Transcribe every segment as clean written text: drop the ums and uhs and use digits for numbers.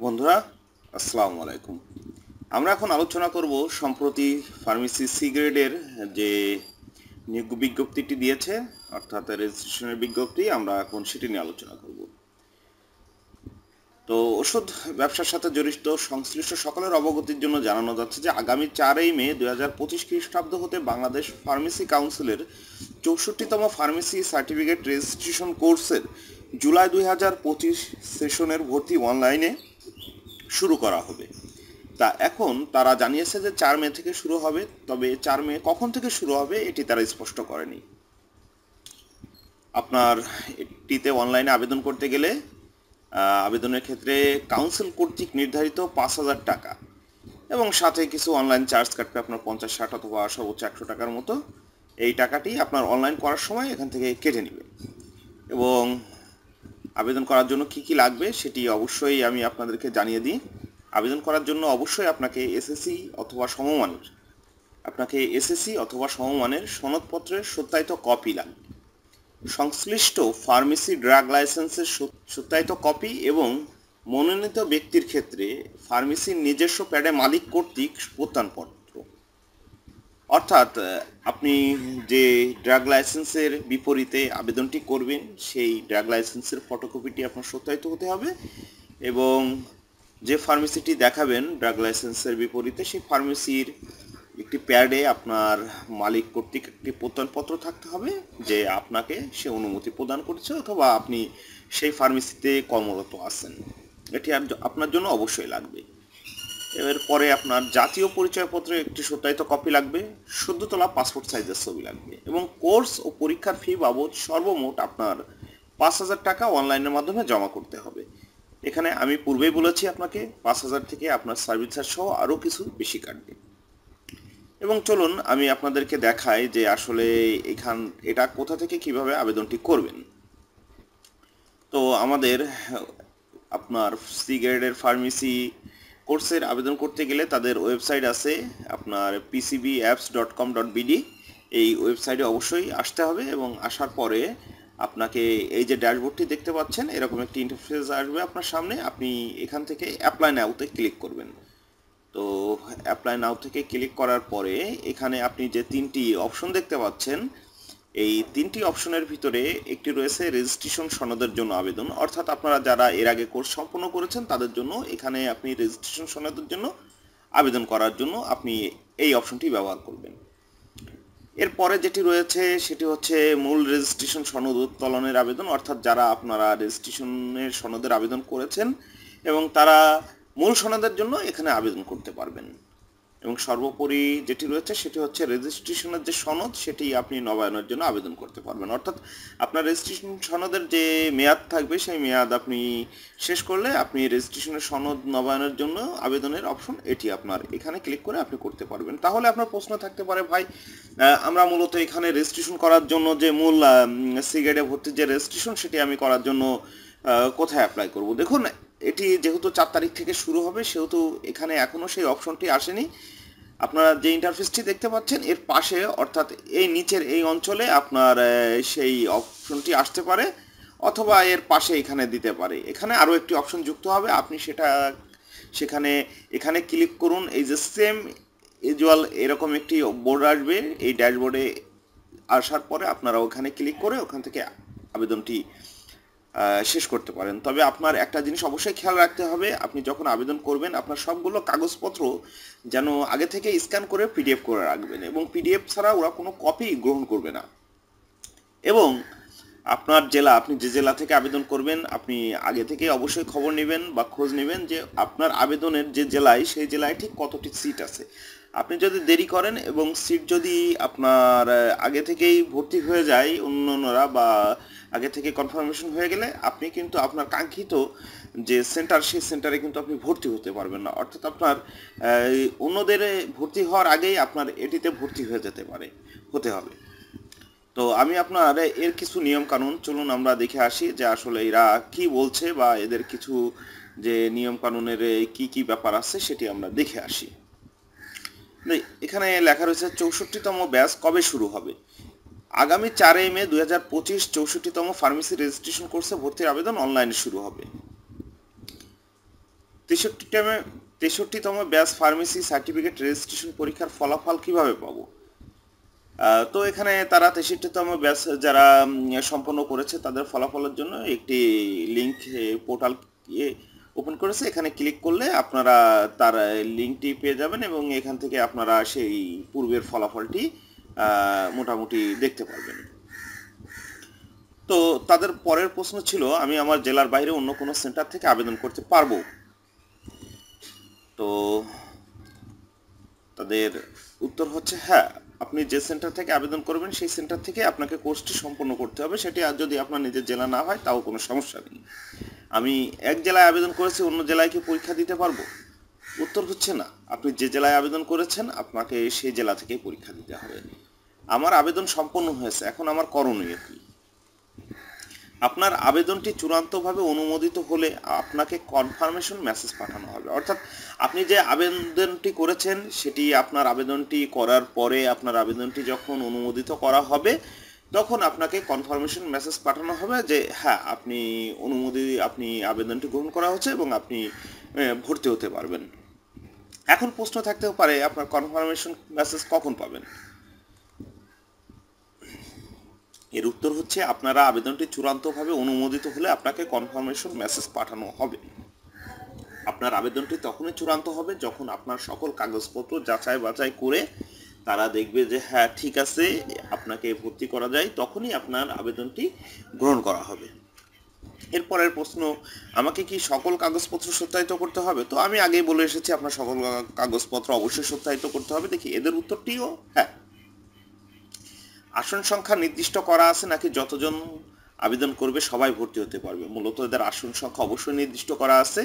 বন্ধুরা, আসসালামু আলাইকুম। আমরা এখন আলোচনা করব সম্প্রতি ফার্মেসি সি গ্রেডের যে নিয়োগ বিজ্ঞপ্তিটি দিয়েছে, অর্থাৎ রেজিস্ট্রেশনের বিজ্ঞপ্তি। আমরা এখন সেটি নিয়ে আলোচনা করব। তো ওষুধ ব্যবসার সাথে জড়িত সংশ্লিষ্ট সকলের অবগতির জন্য জানানো যাচ্ছে যে আগামী 4 মে 2025 খ্রিস্টাব্দ হতে বাংলাদেশ ফার্মেসি কাউন্সিলের 64তম ফার্মেসি সার্টিফিকেট রেজিস্ট্রেশন কোর্সের জুলাই 2025 সেশনের ভর্তি অনলাইনে শুরু করা হবে। তা এখন তারা জানিয়েছে যে 4 মে থেকে শুরু হবে, তবে 4 মে কখন থেকে শুরু হবে এটি তারা স্পষ্ট করেনি। আপনার এটিতে অনলাইনে আবেদন করতে গেলে আবেদনের ক্ষেত্রে কাউন্সিল কর্তৃক নির্ধারিত 5,000 টাকা এবং সাথে কিছু অনলাইন চার্জ কাটবে আপনার 50-60 অথবা সর্বোচ্চ 100 টাকার মতো। এই টাকাটি আপনার অনলাইন করার সময় এখান থেকে কেটে নেবে। এবং আবেদন করার জন্য কি কি লাগবে সেটি অবশ্যই আমি আপনাদেরকে জানিয়ে দিই। আবেদন করার জন্য অবশ্যই আপনাকে এসএসসি অথবা সমমানের সনদপত্রের সত্যায়িত কপি লাগবে। সংশ্লিষ্ট ফার্মেসি ড্রাগ লাইসেন্সের সত্যায়িত কপি এবং মনোনীত ব্যক্তির ক্ষেত্রে ফার্মেসির নিজস্ব প্যাডে মালিক কর্তৃক প্রত্যয়নপত্র। অর্থাৎ আপনি যে ড্রাগ লাইসেন্সের বিপরীতে আবেদনটি করবেন সেই ড্রাগ লাইসেন্সের ফটোকপিটি আপনার সত্যায়িত হতে হবে এবং যে ফার্মেসিটি দেখাবেন ড্রাগ লাইসেন্সের বিপরীতে সেই ফার্মেসির একটি প্যাডে আপনার মালিক কর্তৃক একটি প্রত্যয়নপত্র থাকতে হবে যে আপনাকে সে অনুমতি প্রদান করছে অথবা আপনি সেই ফার্মেসিতে কর্মরত আছেন। এটি আপনার জন্য অবশ্যই লাগবে। এরপরে আপনার জাতীয় পরিচয়পত্রের একটি সত্যায়িত কপি লাগবে, সদ্য তোলা পাসপোর্ট সাইজের ছবি লাগবে এবং কোর্স ও পরীক্ষার ফি বাবদ সর্বমোট আপনার 5,000 টাকা অনলাইনের মাধ্যমে জমা করতে হবে। এখানে আমি পূর্বেই বলেছি আপনাকে 5,000 থেকে আপনার সার্ভিস চার্জ সহ আরও কিছু বেশি কাটবে। এবং চলুন আমি আপনাদেরকে দেখাই যে আসলে এটা কোথা থেকে কিভাবে আবেদনটি করবেন। তো আমাদের আপনার সি গ্রেডের ফার্মেসি কোর্সের আবেদন করতে গেলে তাদের ওয়েবসাইট আছে আপনার pcbapps.com.bd। এই ওয়েবসাইটে অবশ্যই আসতে হবে এবং আসার পরে আপনাকে এই যে ড্যাশবোর্ডটি দেখতে পাচ্ছেন এরকম একটি ইন্টারফেস আসবে আপনার সামনে। আপনি এখান থেকে অ্যাপ্লাই নাওতে ক্লিক করবেন। তো অ্যাপ্লাই নাও থেকে ক্লিক করার পরে এখানে আপনি যে 3টি অপশন দেখতে পাচ্ছেন, এই 3টি অপশনের ভিতরে একটি রয়েছে রেজিস্ট্রেশন সনদের জন্য আবেদন। অর্থাৎ আপনারা যারা এর আগে কোর্স সম্পন্ন করেছেন তাদের জন্য এখানে আপনি রেজিস্ট্রেশন সনদের জন্য আবেদন করার জন্য আপনি এই অপশনটি ব্যবহার করবেন। এরপরে যেটি রয়েছে সেটি হচ্ছে মূল রেজিস্ট্রেশন সনদ উত্তোলনের আবেদন। অর্থাৎ যারা আপনারা রেজিস্ট্রেশনের সনদের আবেদন করেছেন এবং তারা মূল সনদের জন্য এখানে আবেদন করতে পারবেন। এবং সর্বোপরি যেটি রয়েছে সেটি হচ্ছে রেজিস্ট্রেশনের যে সনদ সেটি আপনি নবায়নের জন্য আবেদন করতে পারবেন। অর্থাৎ আপনার রেজিস্ট্রেশন সনদের যে মেয়াদ থাকবে সেই মেয়াদ আপনি শেষ করলে আপনি রেজিস্ট্রেশনের সনদ নবায়নের জন্য আবেদনের অপশন এটি আপনার এখানে ক্লিক করে আপনি করতে পারবেন। তাহলে আপনার প্রশ্ন থাকতে পারে, ভাই আমরা মূলত এখানে রেজিস্ট্রেশন করার জন্য যে মূল সি গ্রেডে ভর্তির যে রেজিস্ট্রেশন সেটি আমি করার জন্য কোথায় অ্যাপ্লাই করব? দেখুন, এটি যেহেতু 4 তারিখ থেকে শুরু হবে সেহেতু এখানে এখনও সেই অপশনটি আসেনি। আপনারা যে ইন্টারফেসটি দেখতে পাচ্ছেন এর পাশে অর্থাৎ এই নিচের এই অঞ্চলে আপনার সেই অপশনটি আসতে পারে অথবা এর পাশে এখানে দিতে পারে। এখানে আরও একটি অপশন যুক্ত হবে, আপনি এখানে ক্লিক করুন। এই যে সেম ইউজুয়াল এরকম একটি বোর্ড আসবে, এই ড্যাশবোর্ডে আসার পরে আপনারা ওখানে ক্লিক করে ওখান থেকে আবেদনটি শেষ করতে পারেন। তবে আপনার একটা জিনিস অবশ্যই খেয়াল রাখতে হবে, আপনি যখন আবেদন করবেন আপনার সবগুলো কাগজপত্র যেন আগে থেকে স্ক্যান করে পিডিএফ করে রাখবেন এবং পিডিএফ ছাড়া ওরা কোনো কপি গ্রহণ করবে না। এবং আপনার জেলা, আপনি যে জেলা থেকে আবেদন করবেন আপনি আগে থেকে অবশ্যই খবর নেবেন বা খোঁজ নেবেন যে আপনার আবেদনের যে জেলায় সেই জেলায় ঠিক কতটি সিট আছে। আপনি যদি দেরি করেন এবং সিট যদি আপনার আগে থেকেই ভর্তি হয়ে যায় অন্যরা বা আগে থেকে কনফার্মেশন হয়ে গেলে আপনি কিন্তু আপনার কাঙ্ক্ষিত যে সেন্টার সেই সেন্টারে কিন্তু আপনি ভর্তি হতে পারবেন না। অর্থাৎ আপনার অন্যদের ভর্তি হওয়ার আগেই আপনার এটিতে ভর্তি হতে হবে। তো আমি আপনার এর কিছু নিয়ম কানুন চলুন আমরা দেখে আসি যে আসলে এরা কি বলছে বা এদের কিছু যে নিয়ম কানুনের কি কি ব্যাপার আছে সেটি আমরা দেখে আসি। এখানে লেখা রয়েছে 64তম ব্যাচ কবে শুরু হবে। আগামী 4 মে 2025 64তম ফার্মেসি রেজিস্ট্রেশন কোর্সে ভর্তির আবেদন অনলাইনে শুরু হবে। 63তম ব্যাচ ফার্মেসি সার্টিফিকেট রেজিস্ট্রেশন পরীক্ষার ফলাফল কিভাবে পাবো? তো এখানে তারা 63তম ব্যাচ যারা সম্পন্ন করেছে তাদের ফলাফলের জন্য একটি লিঙ্ক পোর্টাল ওপেন করেছে। এখানে ক্লিক করলে আপনারা তার লিঙ্কটি পেয়ে যাবেন এবং এখান থেকে আপনারা সেই পূর্বের ফলাফলটি মোটামুটি দেখতে পারবেন। তো তাদের পরের প্রশ্ন ছিল, আমি আমার জেলার বাইরে অন্য কোনো সেন্টার থেকে আবেদন করতে পারবো? তো তাদের উত্তর হচ্ছে হ্যাঁ, আপনি যে সেন্টার থেকে আবেদন করবেন সেই সেন্টার থেকে আপনাকে কোর্সটি সম্পন্ন করতে হবে। সেটি আর যদি আপনার নিজের জেলা না হয় তাও কোনো সমস্যা নেই। আমি এক জেলায় আবেদন করেছি, অন্য জেলায় কি পরীক্ষা দিতে পারবো? উত্তর হচ্ছে না। আপনি যে জেলায় আবেদন করেছেন আপনাকে সেই জেলা থেকেই পরীক্ষা দিতে হবে। আমার আবেদন সম্পন্ন হয়েছে, এখন আমার করণীয় কি? আপনার আবেদনটি চূড়ান্তভাবে অনুমোদিত হলে আপনাকে কনফার্মেশন মেসেজ পাঠানো হবে। অর্থাৎ আপনি যে আবেদনটি করেছেন সেটি আপনার আবেদনটি করার পরে আপনার আবেদনটি যখন অনুমোদিত করা হবে তখন আপনাকে কনফার্মেশন মেসেজ পাঠানো হবে যে হ্যাঁ আপনি আবেদনটি গ্রহণ করা হচ্ছে এবং আপনি ভর্তি হতে পারবেন। এখন প্রশ্ন থাকতেও পারে আপনার কনফার্মেশন মেসেজ কখন পাবেন? এর উত্তর হচ্ছে আপনারা আবেদনটি চূড়ান্তভাবে অনুমোদিত হলে আপনাকে কনফার্মেশন মেসেজ পাঠানো হবে। আপনার আবেদনটি তখনই চূড়ান্ত হবে যখন আপনার সকল কাগজপত্র যাচাই বাছাই করে তারা দেখবে যে হ্যাঁ ঠিক আছে আপনাকে ভর্তি করা যায়, তখনই আপনার আবেদনটি গ্রহণ করা হবে। এরপরের প্রশ্ন, আমাকে কি সকল কাগজপত্র সত্যায়িত করতে হবে? তো আমি আগেই বলে এসেছি আপনার সকল কাগজপত্র অবশ্যই সত্যায়িত করতে হবে। দেখি এদের উত্তরটিও হ্যাঁ। আসন সংখ্যা নির্দিষ্ট করা আছে নাকি যতজন আবেদন করবে সবাই ভর্তি হতে পারবে? মূলত এদের আসন সংখ্যা অবশ্যই নির্দিষ্ট করা আছে।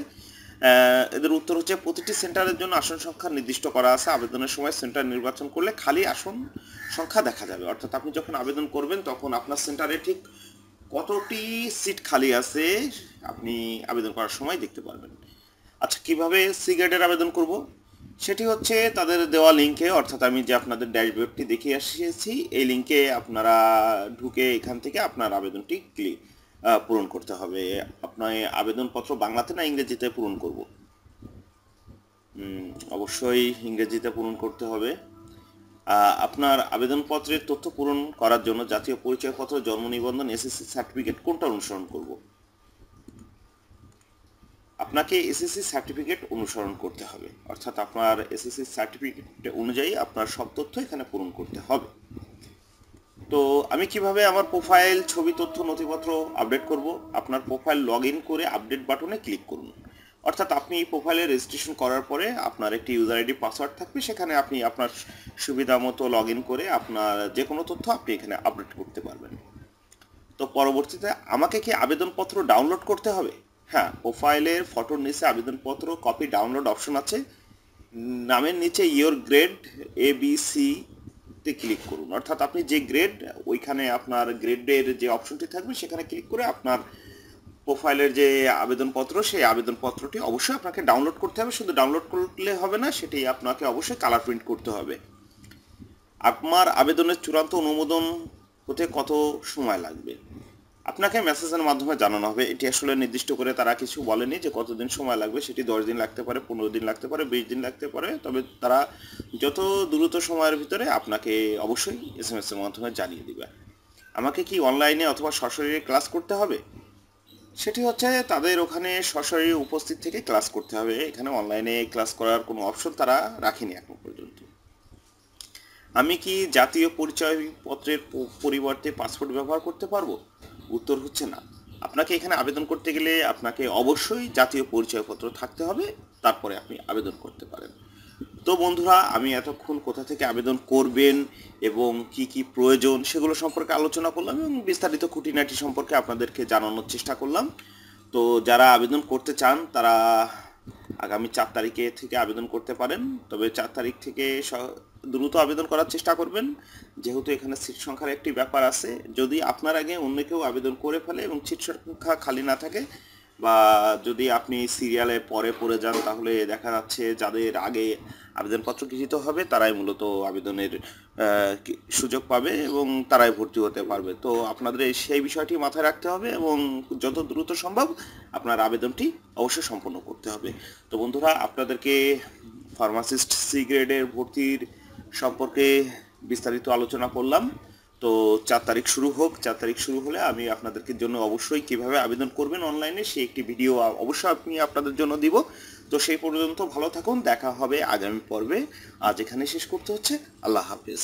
এদের উত্তর হচ্ছে প্রতিটি সেন্টারের জন্য আসন সংখ্যা নির্দিষ্ট করা আছে। আবেদনের সময় সেন্টার নির্বাচন করলে খালি আসন সংখ্যা দেখা যাবে। অর্থাৎ আপনি যখন আবেদন করবেন তখন আপনার সেন্টারে ঠিক কতটি সিট খালি আছে আপনি আবেদন করার সময় দেখতে পারবেন। আচ্ছা, কিভাবে সি গ্রেডের আবেদন করব? সেটি হচ্ছে তাদের দেওয়া লিঙ্কে, অর্থাৎ আমি যে আপনাদের ড্যাশবোর্ডটি দেখিয়ে এসেছি এই লিঙ্কে আপনারা ঢুকে এখান থেকে আপনার আবেদনটি পূরণ করতে হবে। আপনার আবেদনপত্র বাংলাতে না ইংরেজিতে পূরণ করব? অবশ্যই ইংরেজিতে পূরণ করতে হবে। আপনার আবেদনপত্রের তথ্য পূরণ করার জন্য জাতীয় পরিচয়পত্র, জন্ম নিবন্ধন, এসএসসি সার্টিফিকেট কোনটা অনুসরণ করব? আপনাকে এসএসসি সার্টিফিকেট অনুসরণ করতে হবে। অর্থাৎ আপনার এসএসসি সার্টিফিকেট অনুযায়ী আপনার সব তথ্য এখানে পূরণ করতে হবে। তো আমি কিভাবে আমার প্রোফাইল, ছবি, তথ্য, নথিপত্র আপডেট করব? আপনার প্রোফাইল লগ ইন করে আপডেট বাটনে ক্লিক করুন। অর্থাৎ আপনি প্রোফাইলে রেজিস্ট্রেশন করার পরে আপনার একটি ইউজার আইডি পাসওয়ার্ড থাকবে, সেখানে আপনি আপনার সুবিধা মতো লগ ইন করে আপনার যে কোনো তথ্য আপনি এখানে আপডেট করতে পারবেন। তো পরবর্তীতে আমাকে কি আবেদনপত্র ডাউনলোড করতে হবে? হ্যাঁ, প্রোফাইলের ফটোর নিচে আবেদনপত্র কপি ডাউনলোড অপশন আছে। নামের নিচে ইয়োর গ্রেড ABC তে ক্লিক করুন। অর্থাৎ আপনি যে গ্রেড, ওইখানে আপনার গ্রেডের যে অপশনটি থাকবে সেখানে ক্লিক করে আপনার প্রোফাইলের যে আবেদনপত্র সেই আবেদনপত্রটি অবশ্যই আপনাকে ডাউনলোড করতে হবে। শুধু ডাউনলোড করলে হবে না, সেটি আপনাকে অবশ্যই কালার প্রিন্ট করতে হবে। আপনার আবেদনের চূড়ান্ত অনুমোদন হতে কত সময় লাগবে? আপনাকে মেসেজের মাধ্যমে জানানো হবে। এটি আসলে নির্দিষ্ট করে তারা কিছু বলেনি যে কতদিন সময় লাগবে, সেটি 10 দিন লাগতে পারে, 15 দিন লাগতে পারে, 20 দিন লাগতে পারে। তবে তারা যত দ্রুত সময়ের ভিতরে আপনাকে অবশ্যই SMS এর মাধ্যমে জানিয়ে দিবে। আমাকে কি অনলাইনে অথবা সরাসরি ক্লাস করতে হবে? সেটি হচ্ছে তাদের ওখানে সরাসরি উপস্থিত থেকে ক্লাস করতে হবে। এখানে অনলাইনে ক্লাস করার কোনো অপশন তারা রাখেনি এখন পর্যন্ত। আমি কি জাতীয় পরিচয়পত্রের পরিবর্তে পাসপোর্ট ব্যবহার করতে পারবো? উত্তর হচ্ছে না। আপনাকে এখানে আবেদন করতে গেলে আপনাকে অবশ্যই জাতীয় পরিচয়পত্র থাকতে হবে, তারপরে আপনি আবেদন করতে পারেন। তো বন্ধুরা, আমি এতক্ষণ কোথা থেকে আবেদন করবেন এবং কি কি প্রয়োজন সেগুলো সম্পর্কে আলোচনা করলাম এবং বিস্তারিত খুঁটিনাটি সম্পর্কে আপনাদেরকে জানানোর চেষ্টা করলাম। তো যারা আবেদন করতে চান তারা আগামী 4 তারিখে থেকে আবেদন করতে পারেন। তবে 4 তারিখ থেকে দ্রুত আবেদন করার চেষ্টা করবেন, যেহেতু এখানে সিট সংখ্যার একটি ব্যাপার আছে। যদি আপনার আগে অন্য কেউ আবেদন করে ফেলে এবং সিট সংখ্যা খালি না থাকে বা যদি আপনি সিরিয়ালে পরে পড়ে যান তাহলে দেখা যাচ্ছে যাদের আগে আবেদনপত্র গৃহীত হবে তারাই মূলত আবেদনের সুযোগ পাবে এবং তারাই ভর্তি হতে পারবে। তো আপনাদের সেই বিষয়টি মাথায় রাখতে হবে এবং যত দ্রুত সম্ভব আপনার আবেদনটি অবশ্যই সম্পন্ন করতে হবে। তো বন্ধুরা, আপনাদেরকে ফার্মাসিস্ট সি গ্রেডের ভর্তির সম্পর্কে বিস্তারিত আলোচনা করলাম। তো 4 তারিখ শুরু হোক, 4 তারিখ শুরু হলে আমি আপনাদেরকে জন্য অবশ্যই কিভাবে আবেদন করবেন অনলাইনে সেই একটি ভিডিও অবশ্যই আমি আপনাদের জন্য দিব। তো সেই পর্যন্ত ভালো থাকুন, দেখা হবে আগামী পর্বে। আজ এখানে শেষ করতে হচ্ছে। আল্লাহ হাফেজ।